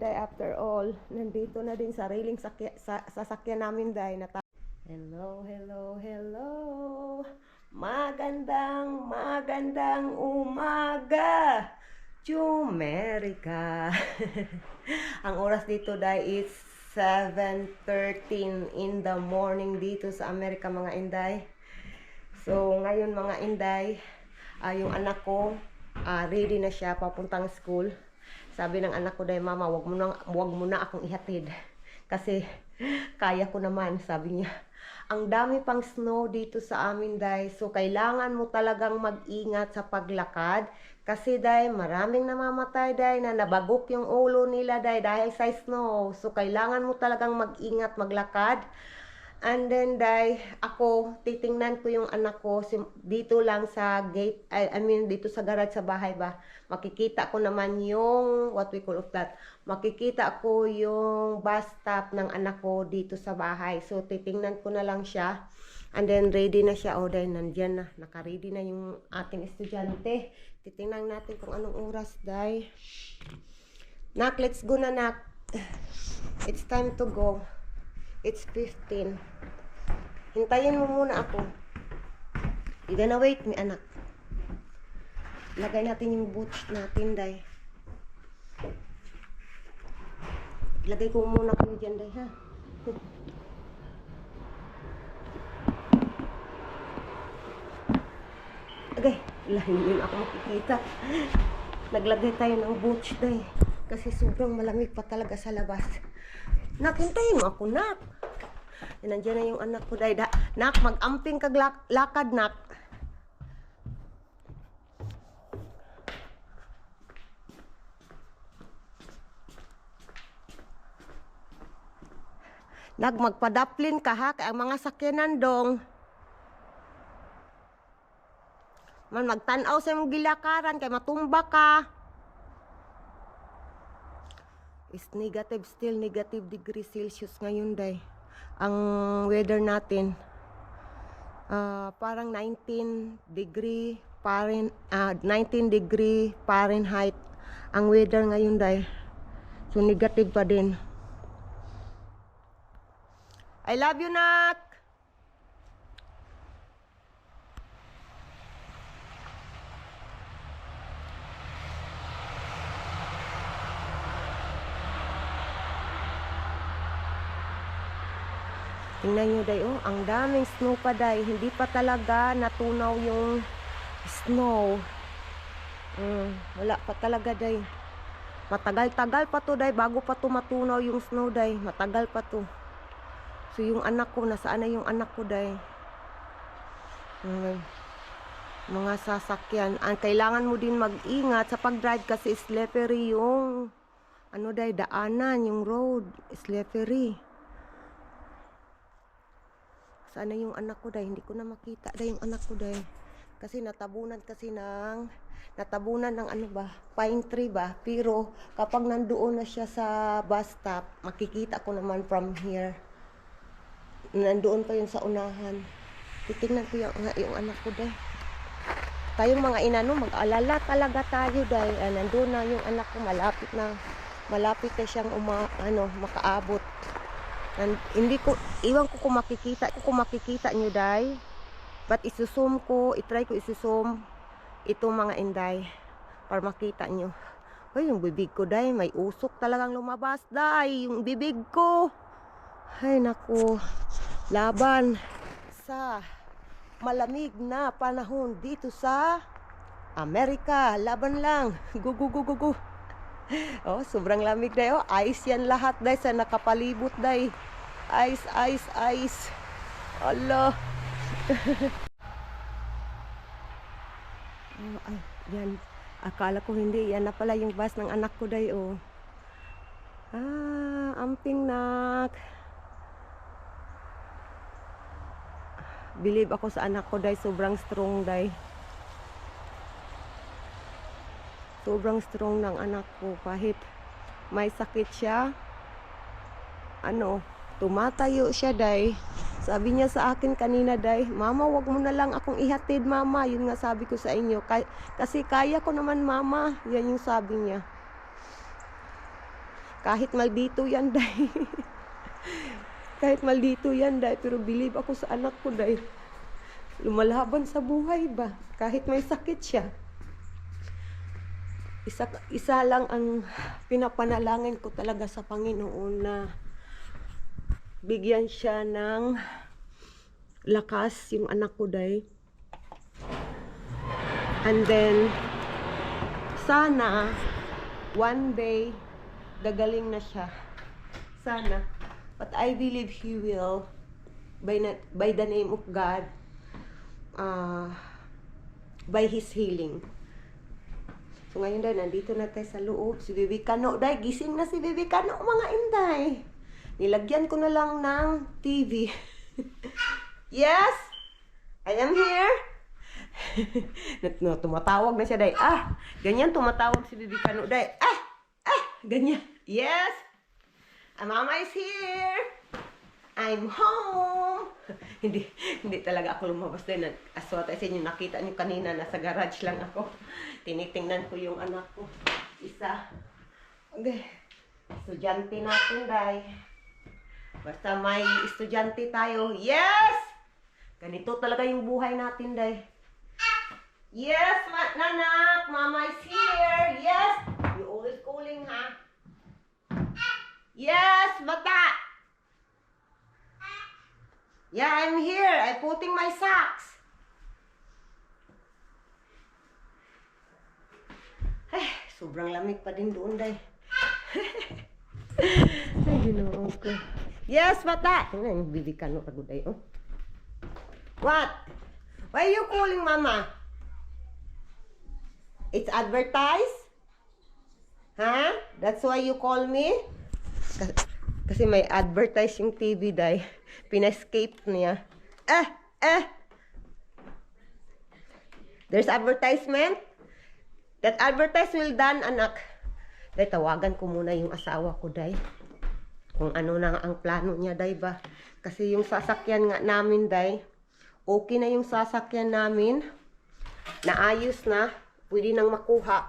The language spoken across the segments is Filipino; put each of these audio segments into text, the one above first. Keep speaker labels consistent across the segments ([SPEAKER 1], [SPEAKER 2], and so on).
[SPEAKER 1] day, after all, nandito na din sariling sasakyan namin day. Hello, hello, hello. Magandang umaga. Chumerica. Ang oras dito day is 7:13 in the morning dito sa Amerika, mga inday. So ngayon mga inday, yung anak ko ready na siya papuntang school. Sabi ng anak ko day, mama, wag mo na akong ihatid kasi kaya ko naman, sabi niya. Ang dami pang snow dito sa amin day, so kailangan mo talagang mag-ingat sa paglakad kasi day maraming namamatay day na nabagok yung ulo nila day dahil sa snow. So kailangan mo talagang mag-ingat maglakad. And then day, ako titingnan ko yung anak ko dito lang sa gate, dito sa garage sa bahay ba. Makikita ko naman yung what we call of that. Makikita ko yung bus stop ng anak ko dito sa bahay. So titingnan ko na lang siya. And then ready na siya. O day, nandiyan na. Naka-ready na yung ating estudyante. Titingnan natin kung anong oras day. Nak, let's go na nak. It's time to go. It's 15. Hintayin mo muna ako. You gonna wait me, anak. Lagay natin yung boots natin, day. Lagay ko muna kayo dyan, day, ha? Okay. Hindi ako makikita. Naglagay tayo ng boots, day. Kasi sobrang malamig pa talaga sa labas. Nak, hintayin mo ako, nak. Nandiyan na yung anak ko, day. Nak, mag-amping kag lakad, nak. Nak, magpadaplin ka, ha? Ang mga sakyanan dong. Man, magtanaw sa mong gilakaran, kay matumba ka. Is negative, still negative degree Celsius ngayon day. Ang weather natin parang 19 degree Fahrenheit ang weather ngayon day. So negative pa din. I love you, nak. Tingnan nyo day, oh, ang daming snow pa day. Hindi pa talaga natunaw yung snow. Wala pa talaga day. Matagal-tagal pa to day bago pa to matunaw yung snow day. Matagal pa to. So yung anak ko, nasaan na yung anak ko day? Mga sasakyan. Kailangan mo din mag-ingat sa pag-drive kasi slippery yung day, daanan, yung road. Slippery. Sana yung anak ko day, hindi ko na makita day yung anak ko day. Kasi natabunan ng pine tree ba. Pero kapag nandoon na siya sa bus stop, makikita ko naman from here. Nandoon pa yun sa unahan. Titingnan ko yung anak ko day. Tayong mga inano, mag-alala talaga tayo day. Nandoon na yung anak ko, malapit na siyang makaabot. And iwan ko kung makikita nyo day. But itry ko isusum itong mga inday para makita nyo. Ay, yung bibig ko day, may usok talagang lumabas day, yung bibig ko. Ay naku, laban sa malamig na panahon dito sa Amerika. Laban lang. Go. Oh, sobrang lamig day. Oh, ice yan lahat day sa nakapalibot day. Ice. Allah. Oh, ay, yan. Akala ko hindi. Yan na pala yung bus ng anak ko day. Oh. Amping nak. Believe ako sa anak ko day. Sobrang strong day. Sobrang strong ng anak ko. Kahit may sakit siya, tumatayo siya day. Sabi niya sa akin kanina day, mama, wag mo na lang akong ihatid mama. Yun nga sabi ko sa inyo. Kasi kaya ko naman mama. Yan yung sabi niya. Kahit maldito yan, day. Kahit maldito yan, day. Pero believe ako sa anak ko, day. Lumalaban sa buhay ba? Kahit may sakit siya. Isa lang ang pinapanalangin ko talaga sa Panginoon na bigyan siya ng lakas yung anak ko, day. And then, sana, one day, gagaling na siya. Sana. But I believe he will, by the name of God, by His healing. So ngayon day, nandito na tayo sa loob. Si Bibi Kano, day, gising na si Bibi Kano, mga inday. Nilagyan ko na lang ng TV. Yes, I am here. No, tumatawag na siya, day. Ganyan tumatawag si Bibi Kano, day. Ganyan. Yes, Mama is here. I'm home. Hindi talaga ako lumabas din. Aswata sa inyo, nakita niyo kanina, nasa garage lang ako. Tinitingnan ko yung anak ko. Isa. Okay. Estudyante natin, day. Basta may estudyante tayo. Yes! Ganito talaga yung buhay natin, day. Yes, nanak. Mama is here. Yes. You always calling, ha? Yes, bata. Yeah, I'm here. I'm putting my socks. Sobrang lamig pa din doon, day. Ay, ginoo ko. Yes, bata. Tingnan, Bibi Kano ka day, oh. What? Why are you calling, Mama? It's advertised? Huh? That's why you call me? Kasi may advertise yung TV, day. Pina-escape niya. There's advertisement. That advertise will done, anak. Day, tawagan ko muna yung asawa ko, day. Kung ano na ang plano niya, day ba? Kasi yung sasakyan nga namin, day, okay na yung sasakyan namin. Naayos na. Pwede nang makuha.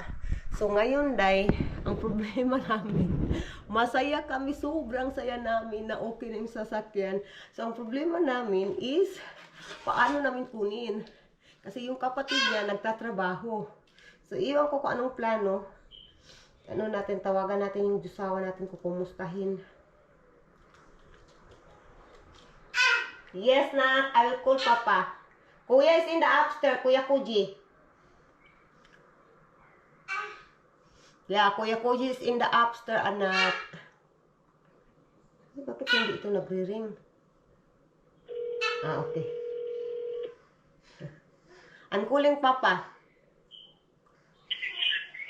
[SPEAKER 1] So ngayon, day, ang problema namin, masaya kami, sobrang saya namin na okay na yung sasakyan. So ang problema namin is, paano namin kunin? Kasi yung kapatid niya nagtatrabaho. So iwan ko kung anong plano. Ano natin, tawagan natin yung Diyosawa natin kung kumustahin. Yes, na, I will call Papa. Kuya is in the upstairs, Kuya Koji. Yeah, Kuya Koji is in the upstairs, anak. Bakit hindi ito nagre-ring? Okay. I'm calling Papa.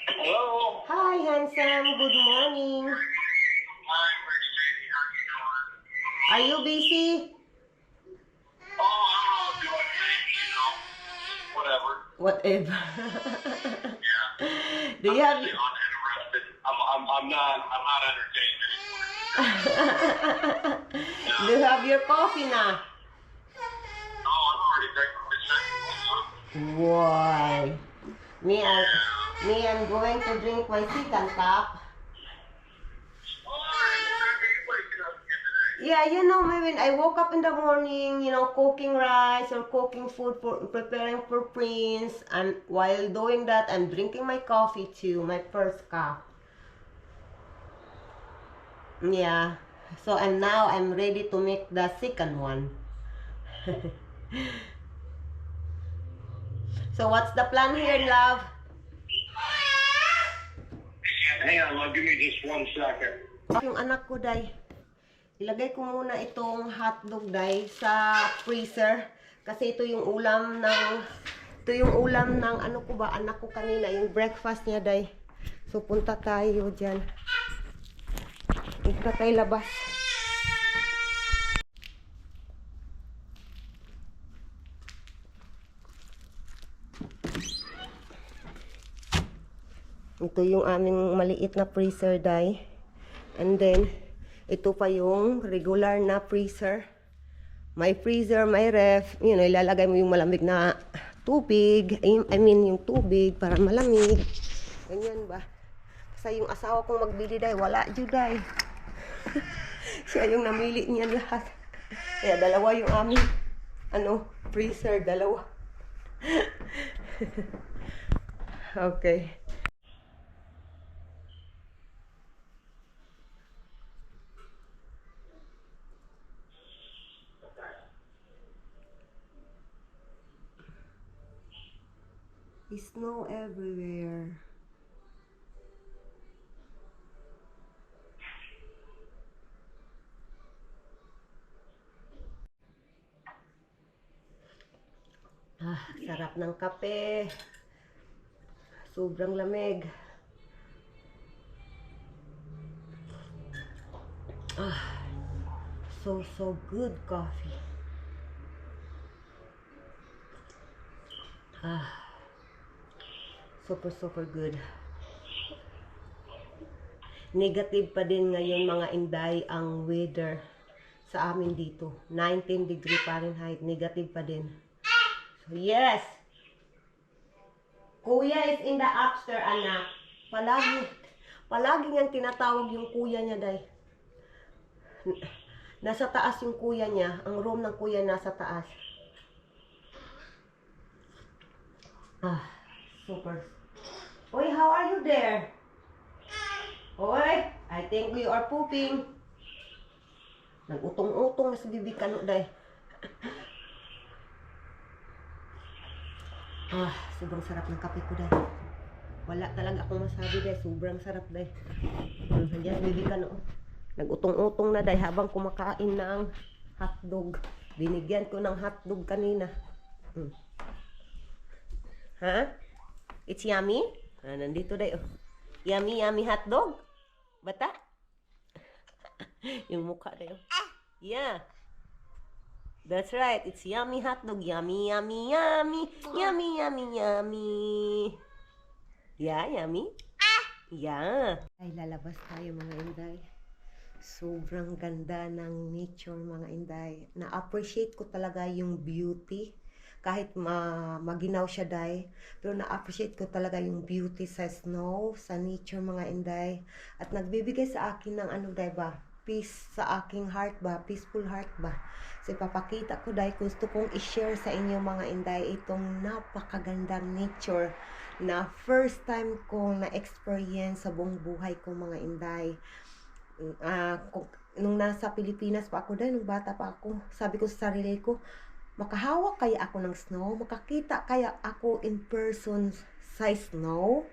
[SPEAKER 2] Hello.
[SPEAKER 1] Hi, handsome. Good morning.
[SPEAKER 2] Hi, pretty lady. How you doing?
[SPEAKER 1] Are you busy?
[SPEAKER 2] I'm doing things, whatever.
[SPEAKER 1] Whatever.
[SPEAKER 2] Yeah.
[SPEAKER 1] Do you have...
[SPEAKER 2] Really uninterested. I'm not entertained anymore.
[SPEAKER 1] Do you have your coffee now?
[SPEAKER 2] I've already drank my second one.
[SPEAKER 1] Why? Me, I'm going to drink my second cup. Yeah, you know, when I woke up in the morning, you know, cooking rice or cooking food for preparing for Prince, and while doing that, I'm drinking my coffee too, my first cup. Yeah, so and now I'm ready to make the second one. So what's the plan here, love?
[SPEAKER 2] Hang on, love. Give me just 1 second.
[SPEAKER 1] Yung anak ko, day. Ilagay ko muna itong hotdog, day, sa freezer. Kasi ito yung ulam ng ano ko ba, anak ko kanina, yung breakfast niya, day. So punta tayo dyan. Punta tayo labas. Ito yung aming maliit na freezer, day. And then, ito pa yung regular na freezer. May freezer, may ref. You know, ilalagay mo yung malamig na tubig. I mean, yung tubig para malamig. Ganyan ba? Sa yung asawa kong magbili day, wala jud day. Siya yung namili niya lahat. Kaya dalawa yung aming freezer, dalawa. Okay. Snow everywhere. Sarap ng kape. Sobrang lamig. So good coffee. Super good. Negative pa din ngayon mga Inday ang weather sa amin dito. 19 degree Fahrenheit, negative pa din. So yes. Kuya is in the upstairs, anak. Palagi niyang tinatawag yung kuya niya, day. Nasa taas yung kuya niya. Ang room ng kuya nasa taas. Super. Oy, how are you there? Oy, I think you are pooping. Nag-utong-utong na sa bibig ka, no, day. Sobrang sarap ng kape ko, day. Wala talaga akong masabi, day. Sobrang sarap, day. Nandiyan, bibig ka, no. Nag-utong-utong na, day, habang kumakain ng hotdog. Binigyan ko ng hotdog kanina. It's yummy? Nandito, day, oh. Yummy hotdog. Bata? Yung mukha, day, oh. Yeah. That's right. It's yummy hotdog. Yummy. Yeah, yummy. Yeah. Ay, lalabas tayo mga Inday. Sobrang ganda ng nature mga Inday. Na-appreciate ko talaga yung beauty. Kahit maginaw siya, day. Pero na-appreciate ko talaga yung beauty sa snow, sa nature mga Inday. At nagbibigay sa akin ng day ba? Peace sa aking heart ba? Peaceful heart ba? So ipapakita ko, day, gusto kong i-share sa inyo mga Inday itong napakagandang nature na first time kong na-experience sa buong buhay ko mga Inday. Nung nasa Pilipinas pa ako, day, nung bata pa ako, sabi ko sa sarili ko, makahawak kaya ako ng snow? Makakita kaya ako in person sa snow?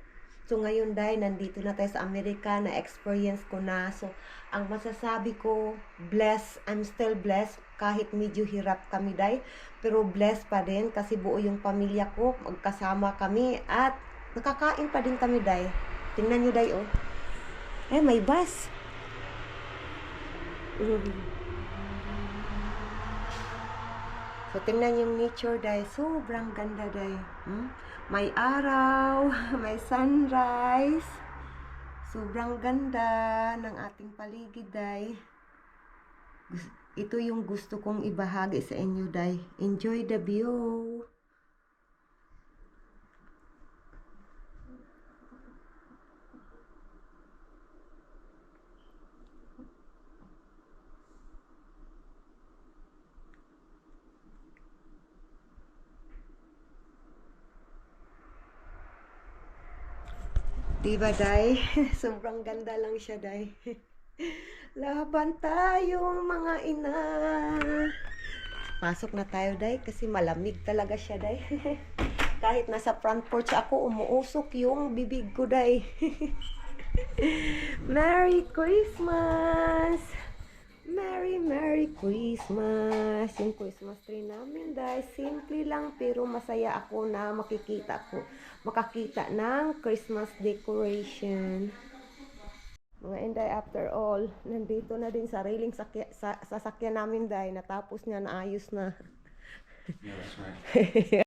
[SPEAKER 1] So ngayon, day, nandito na tayo sa Amerika, na-experience ko na. So, ang masasabi ko, blessed, I'm still blessed, kahit medyo hirap kami, day. Pero blessed pa din, kasi buo yung pamilya ko, magkasama kami, at nakakain pa din kami, day. Tingnan nyo, day, oh. May bus. So, tingnan yung nature, day. Sobrang ganda, day. May araw, may sunrise. Sobrang ganda ng ating paligid, day. Ito yung gusto kong ibahagi sa inyo, day. Enjoy the view. Diba, day? Sobrang ganda lang siya, day. Laban tayo, mga ina. Pasok na tayo, day, kasi malamig talaga siya, day. Kahit nasa front porch ako, umuusok yung bibig ko, day. Merry Christmas! Merry Christmas! Yung Christmas tree namin, day, simple lang pero masaya ako na makakita ng Christmas decoration. Mga Inday, after all, nandito na din sariling sasakyan namin, day, natapos niya, naayos na.
[SPEAKER 2] Yeah, that's right.